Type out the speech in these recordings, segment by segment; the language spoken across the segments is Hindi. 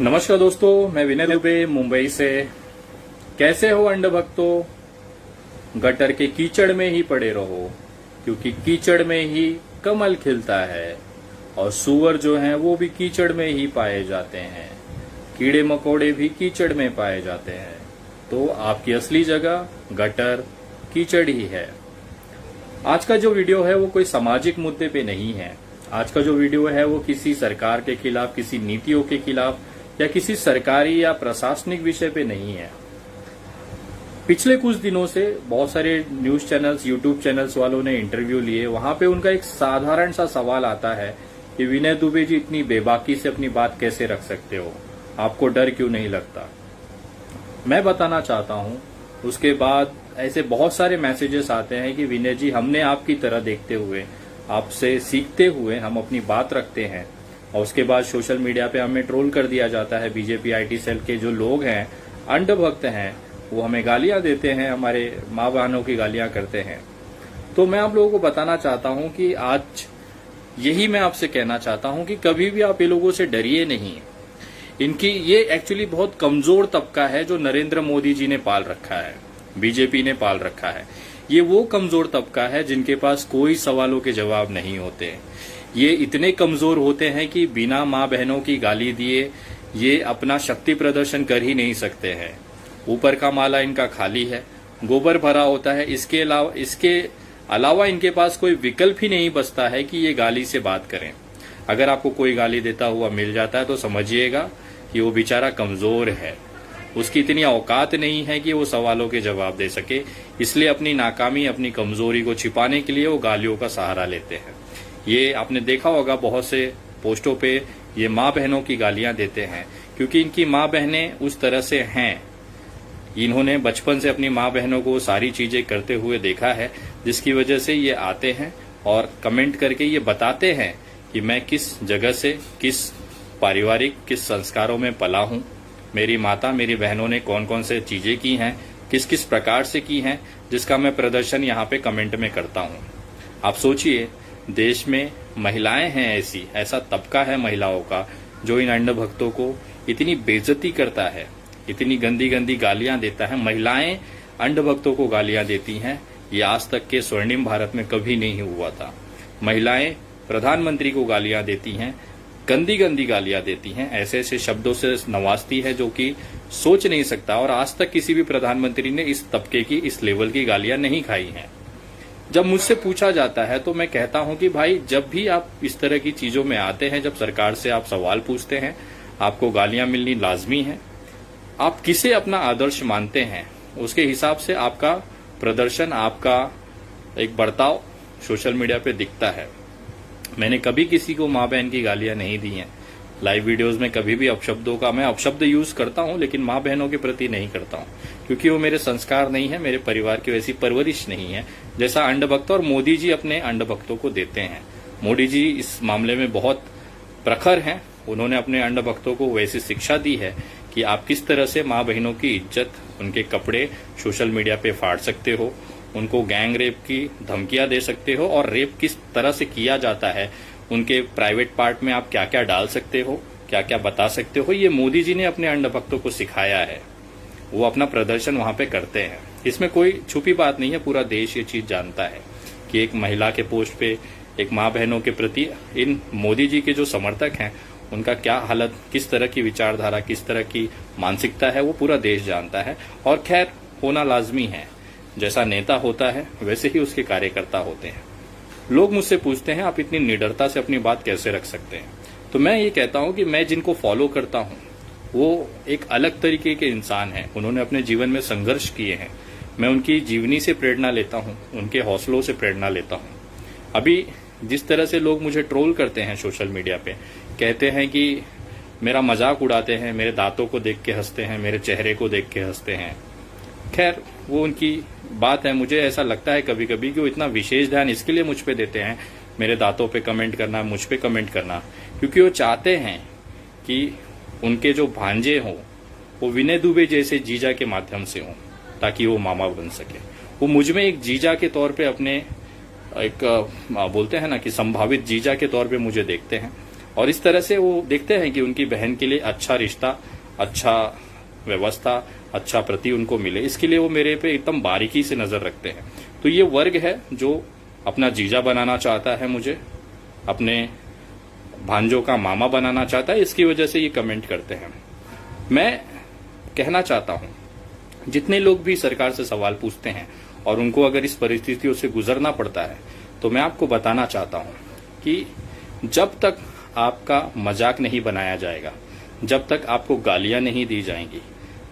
नमस्कार दोस्तों, मैं विनय दुबे मुंबई से। कैसे हो अंड भक्तों? गटर के कीचड़ में ही पड़े रहो, क्योंकि कीचड़ में ही कमल खिलता है और सूअर जो हैं वो भी कीचड़ में ही पाए जाते हैं। कीड़े मकोड़े भी कीचड़ में पाए जाते हैं। तो आपकी असली जगह गटर कीचड़ ही है। आज का जो वीडियो है वो कोई सामाजिक मुद्दे पे नहीं है। आज का जो वीडियो है वो किसी सरकार के खिलाफ, किसी नीतियों के खिलाफ या किसी सरकारी या प्रशासनिक विषय पे नहीं है। पिछले कुछ दिनों से बहुत सारे न्यूज चैनल्स, यूट्यूब चैनल्स वालों ने इंटरव्यू लिए। वहां पे उनका एक साधारण सा सवाल आता है कि विनय दुबे जी इतनी बेबाकी से अपनी बात कैसे रख सकते हो? आपको डर क्यों नहीं लगता? मैं बताना चाहता हूं। उसके बाद ऐसे बहुत सारे मैसेजेस आते हैं कि विनय जी, हमने आपकी तरह देखते हुए, आपसे सीखते हुए हम अपनी बात रखते हैं। और उसके बाद सोशल मीडिया पे हमें ट्रोल कर दिया जाता है। बीजेपी आईटी सेल के जो लोग हैं, अंड भक्त हैं, वो हमें गालियां देते हैं, हमारे माँ बहनों की गालियां करते हैं। तो मैं आप लोगों को बताना चाहता हूं कि आज यही मैं आपसे कहना चाहता हूं कि कभी भी आप ये लोगों से डरिए नहीं। इनकी ये एक्चुअली बहुत कमजोर तबका है जो नरेंद्र मोदी जी ने पाल रखा है, बीजेपी ने पाल रखा है। ये वो कमजोर तबका है जिनके पास कोई सवालों के जवाब नहीं होते। ये इतने कमजोर होते हैं कि बिना माँ बहनों की गाली दिए ये अपना शक्ति प्रदर्शन कर ही नहीं सकते हैं। ऊपर का माला इनका खाली है, गोबर भरा होता है। इसके अलावा इनके पास कोई विकल्प ही नहीं बचता है कि ये गाली से बात करें। अगर आपको कोई गाली देता हुआ मिल जाता है तो समझिएगा कि वो बेचारा कमजोर है। उसकी इतनी औकात नहीं है कि वो सवालों के जवाब दे सके। इसलिए अपनी नाकामी, अपनी कमजोरी को छिपाने के लिए वो गालियों का सहारा लेते हैं। ये आपने देखा होगा, बहुत से पोस्टों पे ये माँ बहनों की गालियां देते हैं, क्योंकि इनकी माँ बहनें उस तरह से हैं। इन्होंने बचपन से अपनी माँ बहनों को सारी चीजें करते हुए देखा है, जिसकी वजह से ये आते हैं और कमेंट करके ये बताते हैं कि मैं किस जगह से, किस पारिवारिक, किस संस्कारों में पला हूँ। मेरी माता, मेरी बहनों ने कौन कौन से चीजें की हैं, किस किस प्रकार से की हैं, जिसका मैं प्रदर्शन यहाँ पे कमेंट में करता हूँ। आप सोचिए, देश में महिलाएं हैं, ऐसा तबका है महिलाओं का जो इन अंड भक्तों को इतनी बेइज्जती करता है, इतनी गंदी गंदी गालियां देता है। महिलाएं अंड भक्तों को गालियां देती हैं, ये आज तक के स्वर्णिम भारत में कभी नहीं हुआ था। महिलाएं प्रधानमंत्री को गालियां देती हैं, गंदी गंदी गालियां देती हैं, ऐसे ऐसे शब्दों से नवाजती है जो कि सोच नहीं सकता। और आज तक किसी भी प्रधानमंत्री ने इस तबके की, इस लेवल की गालियां नहीं खाई हैं। जब मुझसे पूछा जाता है तो मैं कहता हूं कि भाई, जब भी आप इस तरह की चीजों में आते हैं, जब सरकार से आप सवाल पूछते हैं, आपको गालियां मिलनी लाजमी है। आप किसे अपना आदर्श मानते हैं, उसके हिसाब से आपका प्रदर्शन, आपका एक बर्ताव सोशल मीडिया पे दिखता है। मैंने कभी किसी को माँ बहन की गालियां नहीं दी हैं। लाइव वीडियोस में कभी भी अपशब्दों का, मैं अपशब्द यूज करता हूं, लेकिन माँ बहनों के प्रति नहीं करता हूं, क्योंकि वो मेरे संस्कार नहीं है, मेरे परिवार की वैसी परवरिश नहीं है जैसा अंड भक्त और मोदी जी अपने अंड भक्तों को देते हैं। मोदी जी इस मामले में बहुत प्रखर हैं। उन्होंने अपने अंड भक्तों को वैसी शिक्षा दी है कि आप किस तरह से माँ बहनों की इज्जत, उनके कपड़े सोशल मीडिया पे फाड़ सकते हो, उनको गैंग रेप की धमकियां दे सकते हो, और रेप किस तरह से किया जाता है, उनके प्राइवेट पार्ट में आप क्या क्या डाल सकते हो, क्या क्या बता सकते हो, ये मोदी जी ने अपने अंड भक्तों को सिखाया है। वो अपना प्रदर्शन वहां पे करते हैं। इसमें कोई छुपी बात नहीं है, पूरा देश ये चीज जानता है कि एक महिला के पोस्ट पे, एक माँ बहनों के प्रति इन मोदी जी के जो समर्थक हैं, उनका क्या हालत, किस तरह की विचारधारा, किस तरह की मानसिकता है, वो पूरा देश जानता है। और खैर, होना लाजमी है। जैसा नेता होता है वैसे ही उसके कार्यकर्ता होते हैं। लोग मुझसे पूछते हैं, आप इतनी निडरता से अपनी बात कैसे रख सकते हैं? तो मैं ये कहता हूं कि मैं जिनको फॉलो करता हूं वो एक अलग तरीके के इंसान हैं। उन्होंने अपने जीवन में संघर्ष किए हैं। मैं उनकी जीवनी से प्रेरणा लेता हूं, उनके हौसलों से प्रेरणा लेता हूं। अभी जिस तरह से लोग मुझे ट्रोल करते हैं सोशल मीडिया पे, कहते हैं कि मेरा मजाक उड़ाते हैं, मेरे दांतों को देख के हंसते हैं, मेरे चेहरे को देख के हंसते हैं। खैर, वो उनकी बात है। मुझे ऐसा लगता है कभी कभी कि वो इतना विशेष ध्यान इसके लिए मुझ पे देते हैं, मेरे दांतों पे कमेंट करना, मुझ पे कमेंट करना, क्योंकि वो चाहते हैं कि उनके जो भांजे हों वो विनय दुबे जैसे जीजा के माध्यम से हों, ताकि वो मामा बन सके। वो मुझ में एक जीजा के तौर पे, अपने एक बोलते हैं ना कि संभावित जीजा के तौर पे मुझे देखते हैं। और इस तरह से वो देखते हैं कि उनकी बहन के लिए अच्छा रिश्ता, अच्छा व्यवस्था, अच्छा प्रति उनको मिले। इसके लिए वो मेरे पे एकदम बारीकी से नजर रखते हैं। तो ये वर्ग है जो अपना जीजा बनाना चाहता है, मुझे अपने भांजों का मामा बनाना चाहता है, इसकी वजह से ये कमेंट करते हैं। मैं कहना चाहता हूं, जितने लोग भी सरकार से सवाल पूछते हैं और उनको अगर इस परिस्थितियों से गुजरना पड़ता है, तो मैं आपको बताना चाहता हूं कि जब तक आपका मजाक नहीं बनाया जाएगा, जब तक आपको गालियां नहीं दी जाएंगी,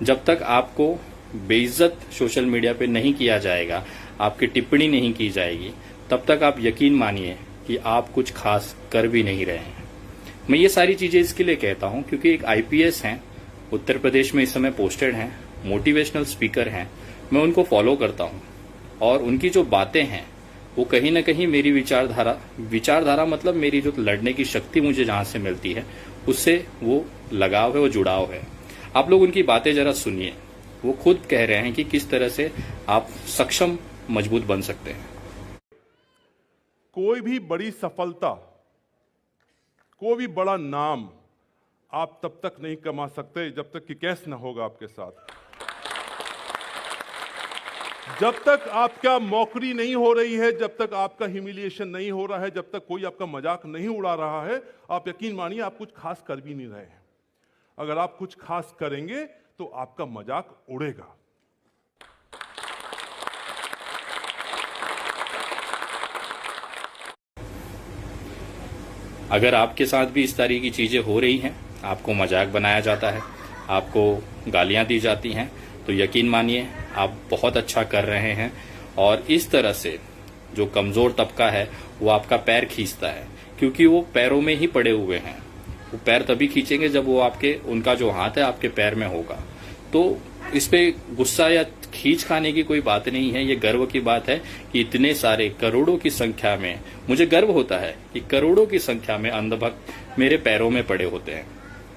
जब तक आपको बेइज्जत सोशल मीडिया पे नहीं किया जाएगा, आपकी टिप्पणी नहीं की जाएगी, तब तक आप यकीन मानिए कि आप कुछ खास कर भी नहीं रहे हैं। मैं ये सारी चीजें इसके लिए कहता हूं क्योंकि एक आईपीएस हैं, उत्तर प्रदेश में इस समय पोस्टेड हैं, मोटिवेशनल स्पीकर हैं, मैं उनको फॉलो करता हूं और उनकी जो बातें हैं वो कहीं ना कहीं मेरी विचारधारा मतलब मेरी जो लड़ने की शक्ति मुझे जहां से मिलती है उससे वो लगाव है, वो जुड़ाव है। आप लोग उनकी बातें जरा सुनिए, वो खुद कह रहे हैं कि किस तरह से आप सक्षम मजबूत बन सकते हैं। कोई भी बड़ी सफलता, कोई भी बड़ा नाम आप तब तक नहीं कमा सकते जब तक कि कैश ना होगा आपके साथ। जब तक आपका मौकरी नहीं हो रही है, जब तक आपका ह्यूमिलिएशन नहीं हो रहा है, जब तक कोई आपका मजाक नहीं उड़ा रहा है, आप यकीन मानिए आप कुछ खास कर भी नहीं रहे हैं। अगर आप कुछ खास करेंगे तो आपका मजाक उड़ेगा। अगर आपके साथ भी इस तरह की चीजें हो रही हैं, आपको मजाक बनाया जाता है, आपको गालियां दी जाती हैं, तो यकीन मानिए आप बहुत अच्छा कर रहे हैं। और इस तरह से जो कमजोर तबका है वो आपका पैर खींचता है, क्योंकि वो पैरों में ही पड़े हुए हैं। वो पैर तभी खींचेंगे जब वो उनका जो हाथ है आपके पैर में होगा। तो इस पे गुस्सा या खींच खाने की कोई बात नहीं है, ये गर्व की बात है कि इतने सारे करोड़ों की संख्या में, मुझे गर्व होता है कि करोड़ों की संख्या में अंधभक्त मेरे पैरों में पड़े होते हैं,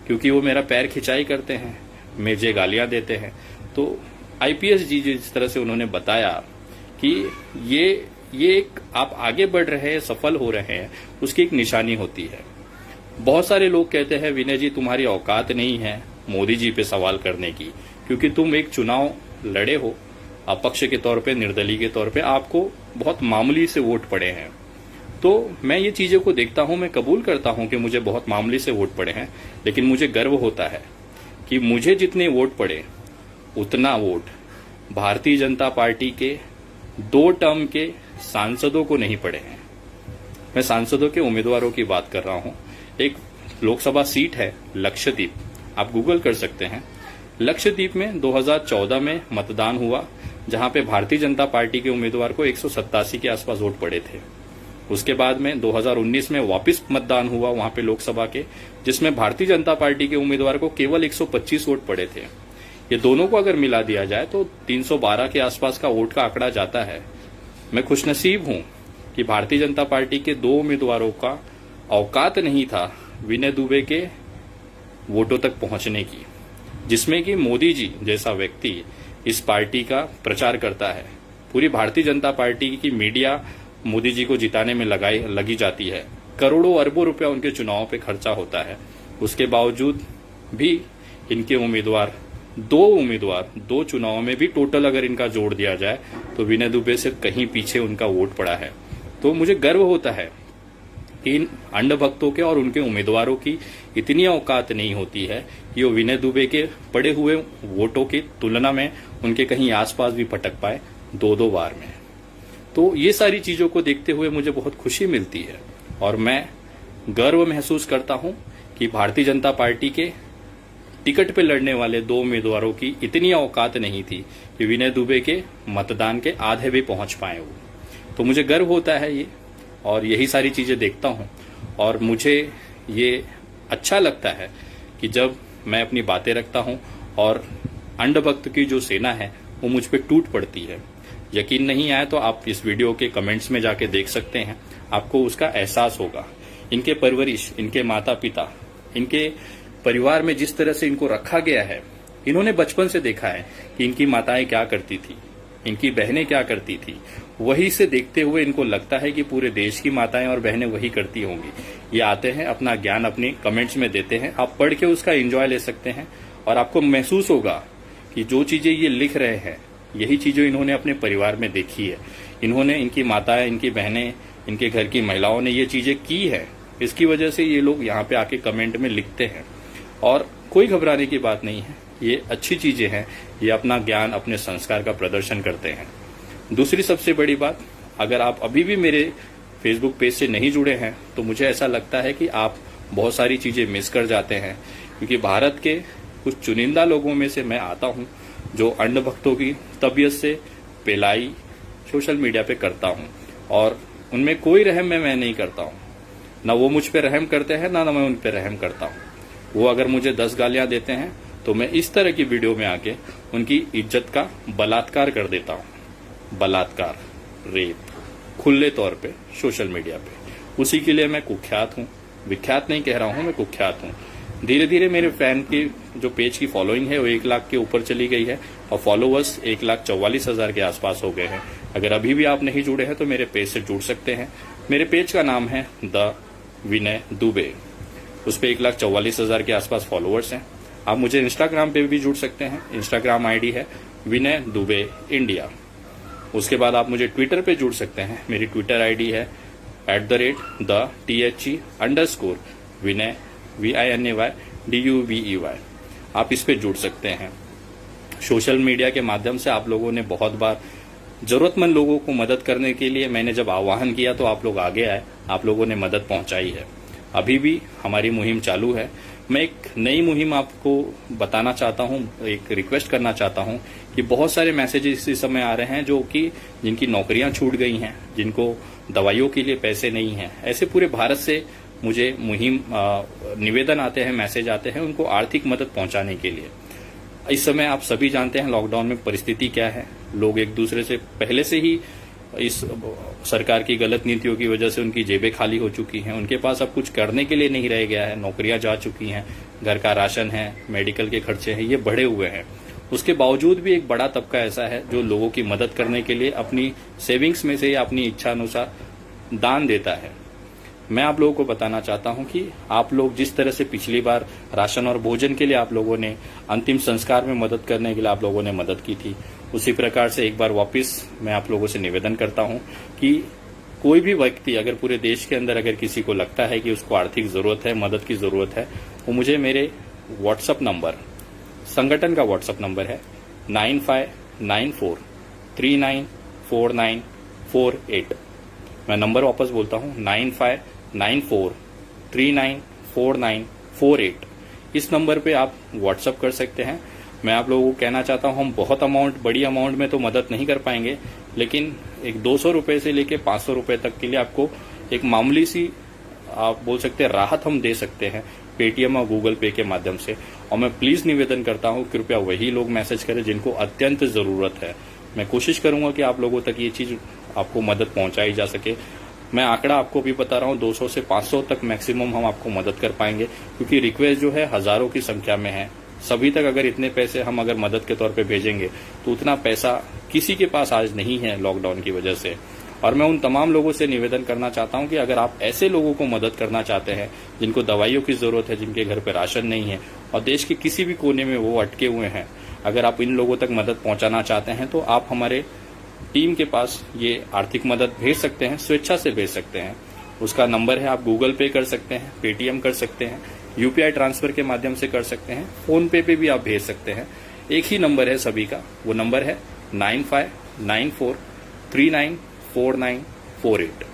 क्योंकि वो मेरा पैर खिंचाई करते हैं, मुझे गालियां देते हैं। तो आईपीएस जी जिस तरह से उन्होंने बताया कि ये एक आप आगे बढ़ रहे हैं, सफल हो रहे हैं, उसकी एक निशानी होती है। बहुत सारे लोग कहते हैं विनय जी तुम्हारी औकात नहीं है मोदी जी पे सवाल करने की, क्योंकि तुम एक चुनाव लड़े हो अपक्ष के तौर पे, निर्दलीय के तौर पे, आपको बहुत मामूली से वोट पड़े हैं। तो मैं ये चीजें को देखता हूं, मैं कबूल करता हूं कि मुझे बहुत मामूली से वोट पड़े हैं, लेकिन मुझे गर्व होता है कि मुझे जितने वोट पड़े उतना वोट भारतीय जनता पार्टी के 2 टर्म के सांसदों को नहीं पड़े हैं। मैं सांसदों के उम्मीदवारों की बात कर रहा हूं। एक लोकसभा सीट है लक्षद्वीप, आप गूगल कर सकते हैं। लक्षद्वीप में 2014 में मतदान हुआ, जहां पे भारतीय जनता पार्टी के उम्मीदवार को 187 के आसपास वोट पड़े थे। उसके बाद में 2019 में वापस मतदान हुआ वहां पे लोकसभा के, जिसमें भारतीय जनता पार्टी के उम्मीदवार को केवल 125 वोट पड़े थे। ये दोनों को अगर मिला दिया जाए तो 312 के आसपास का वोट का आंकड़ा जाता है। मैं खुशनसीब हूं कि भारतीय जनता पार्टी के 2 उम्मीदवारों का औकात नहीं था विनय दुबे के वोटों तक पहुंचने की, जिसमें कि मोदी जी जैसा व्यक्ति इस पार्टी का प्रचार करता है। पूरी भारतीय जनता पार्टी की मीडिया मोदी जी को जिताने में लगी जाती है, करोड़ों अरबों रुपया उनके चुनाव पे खर्चा होता है। उसके बावजूद भी इनके उम्मीदवार 2 चुनाव में भी टोटल अगर इनका जोड़ दिया जाए तो विनय दुबे से कहीं पीछे उनका वोट पड़ा है। तो मुझे गर्व होता है कि इन अंधभक्तों के और उनके उम्मीदवारों की इतनी औकात नहीं होती है कि वो विनय दुबे के पड़े हुए वोटों की तुलना में उनके कहीं आसपास भी पटक पाए 2-2 बार में। तो ये सारी चीजों को देखते हुए मुझे बहुत खुशी मिलती है और मैं गर्व महसूस करता हूं कि भारतीय जनता पार्टी के टिकट पे लड़ने वाले 2 उम्मीदवारों की इतनी औकात नहीं थी कि विनय दुबे के मतदान के आधे भी पहुंच पाए वो। तो मुझे गर्व होता है ये, और यही सारी चीजें देखता हूं और मुझे ये अच्छा लगता है कि जब मैं अपनी बातें रखता हूं और अंधभक्त की जो सेना है वो मुझ पे टूट पड़ती है। यकीन नहीं आया तो आप इस वीडियो के कमेंट्स में जाके देख सकते हैं, आपको उसका एहसास होगा। इनके परवरिश, इनके माता पिता, इनके परिवार में जिस तरह से इनको रखा गया है, इन्होंने बचपन से देखा है कि इनकी माताएं क्या करती थी, इनकी बहनें क्या करती थी, वही से देखते हुए इनको लगता है कि पूरे देश की माताएं और बहनें वही करती होंगी। ये आते हैं, अपना ज्ञान अपनी कमेंट्स में देते हैं, आप पढ़ के उसका एंजॉय ले सकते हैं और आपको महसूस होगा कि जो चीजें ये लिख रहे हैं यही चीजें इन्होंने अपने परिवार में देखी है। इन्होंने, इनकी माताएं, इनकी बहनें, इनके घर की महिलाओं ने ये चीजें की है। इसकी वजह से ये लोग यहाँ पे आके कमेंट में लिखते हैं और कोई घबराने की बात नहीं है, ये अच्छी चीजें हैं। ये अपना ज्ञान, अपने संस्कार का प्रदर्शन करते हैं। दूसरी सबसे बड़ी बात, अगर आप अभी भी मेरे फेसबुक पेज से नहीं जुड़े हैं तो मुझे ऐसा लगता है कि आप बहुत सारी चीजें मिस कर जाते हैं, क्योंकि भारत के कुछ चुनिंदा लोगों में से मैं आता हूं जो अंध भक्तों की तबीयत से पेलाई सोशल मीडिया पे करता हूं और उनमें कोई रहम मैं नहीं करता हूं। ना वो मुझ पे रहम करते हैं, ना मैं उन पे रहम करता हूं। वो अगर मुझे 10 गालियां देते हैं तो मैं इस तरह की वीडियो में आके उनकी इज्जत का बलात्कार कर देता हूं। बलात्कार, रेप, खुले तौर पे सोशल मीडिया पे। उसी के लिए मैं कुख्यात हूं। विख्यात नहीं कह रहा हूं, मैं कुख्यात हूं। धीरे धीरे मेरे फैन की जो पेज की फॉलोइंग है वो 1 लाख के ऊपर चली गई है और फॉलोवर्स 1,44,000 के आसपास हो गए हैं। अगर अभी भी आप नहीं जुड़े हैं तो मेरे पेज से जुड़ सकते हैं। मेरे पेज का नाम है द विनय दुबे। उस पर 1,44,000 के आसपास फॉलोअर्स हैं। आप मुझे इंस्टाग्राम पे भी जुड़ सकते हैं। इंस्टाग्राम आईडी है विनय दुबे इंडिया। उसके बाद आप मुझे ट्विटर पे जुड़ सकते हैं। मेरी ट्विटर आईडी है @the_THE_विनय VINAY आप इस पे जुड़ सकते हैं। सोशल मीडिया के माध्यम से आप लोगों ने बहुत बार जरूरतमंद लोगों को मदद करने के लिए मैंने जब आह्वान किया तो आप लोग आगे आए, आप लोगों ने मदद पहुंचाई है। अभी भी हमारी मुहिम चालू है। मैं एक नई मुहिम आपको बताना चाहता हूं, एक रिक्वेस्ट करना चाहता हूं कि बहुत सारे मैसेजेस इस समय आ रहे हैं जो कि जिनकी नौकरियां छूट गई हैं, जिनको दवाइयों के लिए पैसे नहीं हैं। ऐसे पूरे भारत से मुझे मुहिम निवेदन आते हैं, मैसेज आते हैं उनको आर्थिक मदद पहुंचाने के लिए। इस समय आप सभी जानते हैं लॉकडाउन में परिस्थिति क्या है। लोग एक दूसरे से पहले से ही इस सरकार की गलत नीतियों की वजह से उनकी जेबें खाली हो चुकी हैं। उनके पास अब कुछ करने के लिए नहीं रह गया है। नौकरियां जा चुकी हैं, घर का राशन है, मेडिकल के खर्चे हैं, ये बढ़े हुए हैं। उसके बावजूद भी एक बड़ा तबका ऐसा है जो लोगों की मदद करने के लिए अपनी सेविंग्स में से या अपनी इच्छा अनुसार दान देता है। मैं आप लोगों को बताना चाहता हूं कि आप लोग जिस तरह से पिछली बार राशन और भोजन के लिए आप लोगों ने, अंतिम संस्कार में मदद करने के लिए आप लोगों ने मदद की थी, उसी प्रकार से एक बार वापस मैं आप लोगों से निवेदन करता हूं कि कोई भी व्यक्ति अगर पूरे देश के अंदर अगर किसी को लगता है कि उसको आर्थिक जरूरत है, मदद की जरूरत है, वो मुझे मेरे व्हाट्सएप नंबर, संगठन का व्हाट्सएप नंबर है 9594394948। मैं नंबर वापस बोलता हूं 9594394948। इस नंबर पे आप व्हाट्सएप कर सकते हैं। मैं आप लोगों को कहना चाहता हूं, हम बहुत बड़ी अमाउंट में तो मदद नहीं कर पाएंगे, लेकिन एक 200 रुपए से लेके 500 रुपए तक के लिए आपको एक मामूली सी, आप बोल सकते हैं, राहत हम दे सकते हैं पेटीएम और गूगल पे के माध्यम से। और मैं प्लीज निवेदन करता हूं, कृपया वही लोग मैसेज करें जिनको अत्यंत जरूरत है। मैं कोशिश करूंगा कि आप लोगों तक ये चीज, आपको मदद पहुंचाई जा सके। मैं आंकड़ा आपको भी बता रहा हूं, 200 से 500 तक मैक्सिमम हम आपको मदद कर पाएंगे, क्योंकि रिक्वेस्ट जो है हजारों की संख्या में है। सभी तक अगर इतने पैसे हम अगर मदद के तौर पे भेजेंगे तो उतना पैसा किसी के पास आज नहीं है लॉकडाउन की वजह से। और मैं उन तमाम लोगों से निवेदन करना चाहता हूं कि अगर आप ऐसे लोगों को मदद करना चाहते हैं जिनको दवाइयों की जरूरत है, जिनके घर पे राशन नहीं है और देश के किसी भी कोने में वो अटके हुए हैं, अगर आप इन लोगों तक मदद पहुंचाना चाहते हैं तो आप हमारे टीम के पास ये आर्थिक मदद भेज सकते हैं, स्वेच्छा से भेज सकते हैं। उसका नंबर है, आप गूगल पे कर सकते हैं, पेटीएम कर सकते हैं, यूपीआई ट्रांसफर के माध्यम से कर सकते हैं, फोन पे भी आप भेज सकते हैं। एक ही नंबर है सभी का, वो नंबर है 9594394948।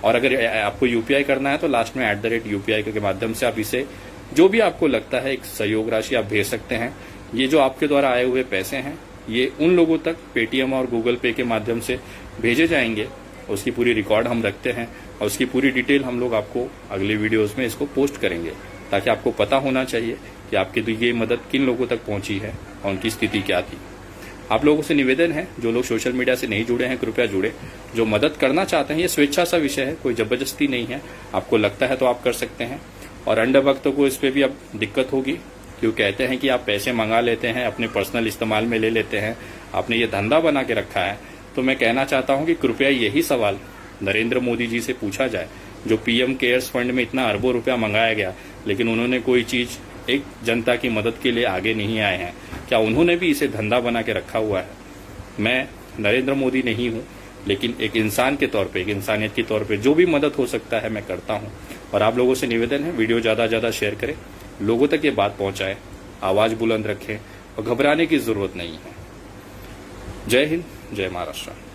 और अगर आपको यूपीआई करना है तो लास्ट में @UPI के माध्यम से आप इसे, जो भी आपको लगता है एक सहयोग राशि, आप भेज सकते हैं। ये जो आपके द्वारा आए हुए पैसे हैं ये उन लोगों तक पेटीएम और गूगल पे के माध्यम से भेजे जाएंगे। उसकी पूरी रिकॉर्ड हम रखते हैं और उसकी पूरी डिटेल हम लोग आपको अगले वीडियोस में इसको पोस्ट करेंगे, ताकि आपको पता होना चाहिए कि आपकी ये मदद किन लोगों तक पहुंची है और उनकी स्थिति क्या थी। आप लोगों से निवेदन है, जो लोग सोशल मीडिया से नहीं जुड़े हैं कृपया जुड़े। जो मदद करना चाहते हैं, ये स्वेच्छा सा विषय है, कोई जबरदस्ती नहीं है। आपको लगता है तो आप कर सकते हैं। और अंध भक्तों को इस पे भी अब दिक्कत होगी, क्यों कहते हैं कि आप पैसे मंगा लेते हैं, अपने पर्सनल इस्तेमाल में ले लेते हैं, आपने ये धंधा बना के रखा है, तो मैं कहना चाहता हूं कि कृपया यही सवाल नरेंद्र मोदी जी से पूछा जाए, जो पीएम केयर्स फंड में इतना अरबों रुपया मंगाया गया, लेकिन उन्होंने कोई चीज एक जनता की मदद के लिए आगे नहीं आए हैं। क्या उन्होंने भी इसे धंधा बना के रखा हुआ है? मैं नरेंद्र मोदी नहीं हूं, लेकिन एक इंसान के तौर पे, एक इंसानियत के तौर पे जो भी मदद हो सकता है मैं करता हूं। और आप लोगों से निवेदन है, वीडियो ज्यादा ज्यादा शेयर करें, लोगों तक ये बात पहुंचाएं, आवाज बुलंद रखें और घबराने की जरूरत नहीं है। जय हिंद, जय महाराष्ट्र।